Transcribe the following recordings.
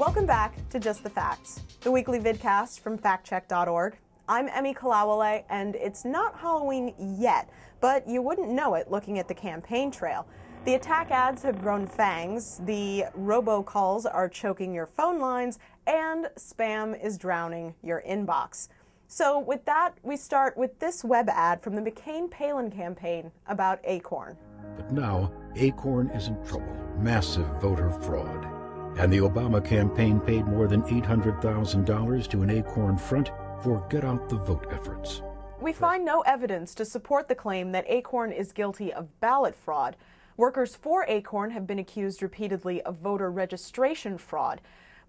Welcome back to Just the Facts, the weekly vidcast from factcheck.org. I'm Emmy Kalawale, and it's not Halloween yet, but you wouldn't know it looking at the campaign trail. The attack ads have grown fangs, the robocalls are choking your phone lines, and spam is drowning your inbox. So with that, we start with this web ad from the McCain-Palin campaign about Acorn. But now, Acorn is in trouble. Massive voter fraud. And the Obama campaign paid more than $800,000 to an Acorn front for get-out-the-vote efforts. We find no evidence to support the claim that Acorn is guilty of ballot fraud. Workers for Acorn have been accused repeatedly of voter registration fraud.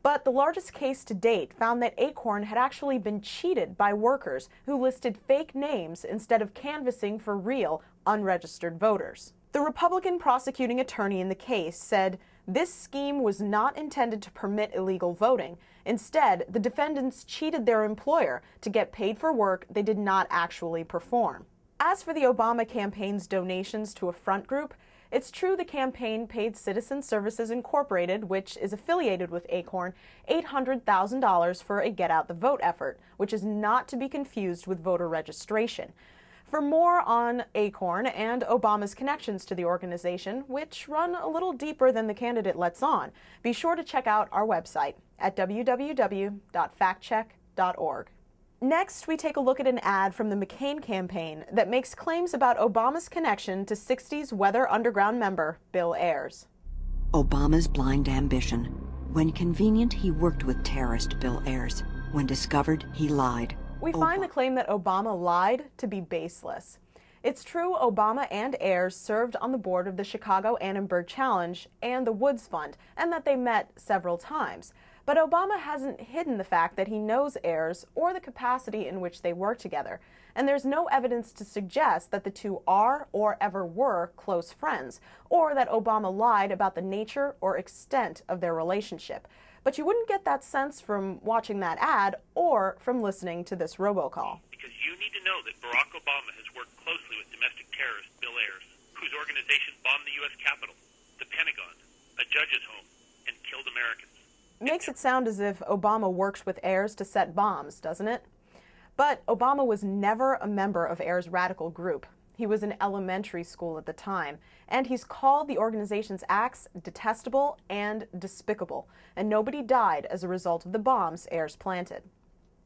But the largest case to date found that Acorn had actually been cheated by workers who listed fake names instead of canvassing for real, unregistered voters. The Republican prosecuting attorney in the case said this scheme was not intended to permit illegal voting. Instead, the defendants cheated their employer to get paid for work they did not actually perform. As for the Obama campaign's donations to a front group, it's true the campaign paid Citizen Services Incorporated, which is affiliated with Acorn, $800,000 for a Get Out the Vote effort, which is not to be confused with voter registration. For more on Acorn and Obama's connections to the organization, which run a little deeper than the candidate lets on, be sure to check out our website at www.factcheck.org. Next, we take a look at an ad from the McCain campaign that makes claims about Obama's connection to 60s Weather Underground member Bill Ayers. Obama's blind ambition. When convenient, he worked with terrorist Bill Ayers. When discovered, he lied. We find the claim that Obama lied to be baseless. It's true Obama and Ayers served on the board of the Chicago Annenberg Challenge and the Woods Fund, and that they met several times. But Obama hasn't hidden the fact that he knows Ayers or the capacity in which they work together, and there's no evidence to suggest that the two are or ever were close friends, or that Obama lied about the nature or extent of their relationship. But you wouldn't get that sense from watching that ad or from listening to this robocall. Because you need to know that Barack Obama has worked closely with domestic terrorist Bill Ayers, whose organization bombed the U.S. Capitol, the Pentagon, a judge's home, and killed Americans. Makes it sound as if Obama works with Ayers to set bombs, doesn't it? But Obama was never a member of Ayers' radical group. He was in elementary school at the time, and he's called the organization's acts detestable and despicable, and nobody died as a result of the bombs Ayers planted.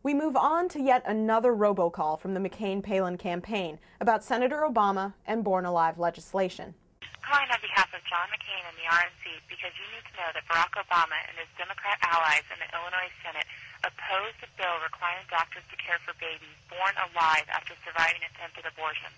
We move on to yet another robocall from the McCain-Palin campaign about Senator Obama and Born Alive legislation. Calling on behalf of John McCain and the RNC because you need to know that Barack Obama and his Democrat allies in the Illinois Senate opposed a bill requiring doctors to care for babies born alive after surviving attempted abortion,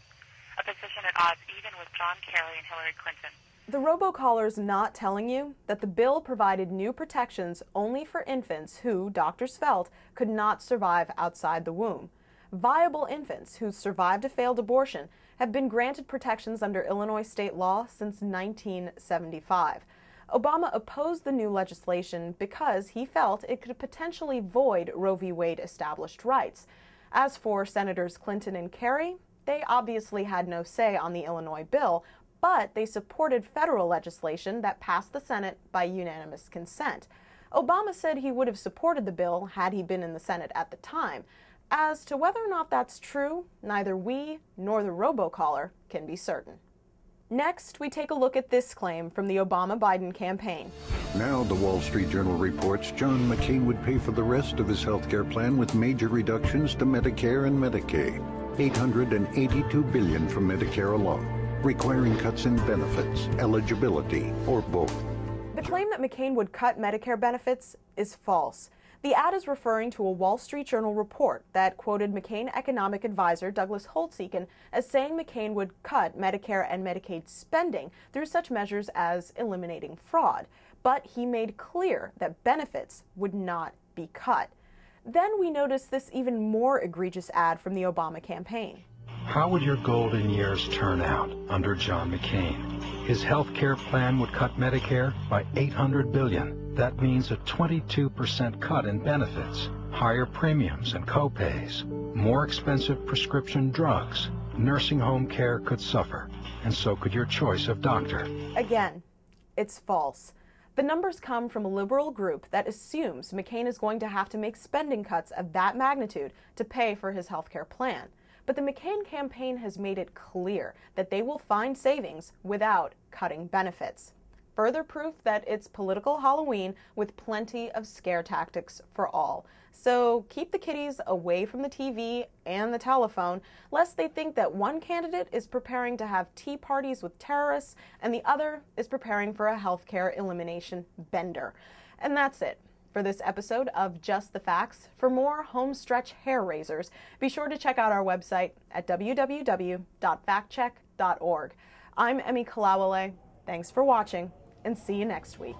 a position at odds even with John Kerry and Hillary Clinton. The robocaller's not telling you that the bill provided new protections only for infants who, doctors felt, could not survive outside the womb. Viable infants who survived a failed abortion have been granted protections under Illinois state law since 1975. Obama opposed the new legislation because he felt it could potentially void Roe v. Wade established rights. As for Senators Clinton and Kerry, they obviously had no say on the Illinois bill, but they supported federal legislation that passed the Senate by unanimous consent. Obama said he would have supported the bill had he been in the Senate at the time. As to whether or not that's true, neither we nor the robocaller can be certain. Next, we take a look at this claim from the Obama-Biden campaign. Now the Wall Street Journal reports John McCain would pay for the rest of his health care plan with major reductions to Medicare and Medicaid. $882 billion from Medicare alone, requiring cuts in benefits, eligibility, or both. The claim that McCain would cut Medicare benefits is false. The ad is referring to a Wall Street Journal report that quoted McCain economic advisor Douglas Holtz-Eakin as saying McCain would cut Medicare and Medicaid spending through such measures as eliminating fraud. But he made clear that benefits would not be cut. Then we notice this even more egregious ad from the Obama campaign. How would your golden years turn out under John McCain? His health care plan would cut Medicare by $800 billion. That means a 22% cut in benefits, higher premiums and co-pays, more expensive prescription drugs. Nursing home care could suffer, and so could your choice of doctor. Again, it's false. The numbers come from a liberal group that assumes McCain is going to have to make spending cuts of that magnitude to pay for his health care plan. But the McCain campaign has made it clear that they will find savings without cutting benefits. Further proof that it's political Halloween with plenty of scare tactics for all. So keep the kiddies away from the TV and the telephone, lest they think that one candidate is preparing to have tea parties with terrorists and the other is preparing for a healthcare elimination bender. And that's it for this episode of Just the Facts. For more homestretch hair raisers, be sure to check out our website at www.factcheck.org. I'm Emmy Kalawale. Thanks for watching, and see you next week.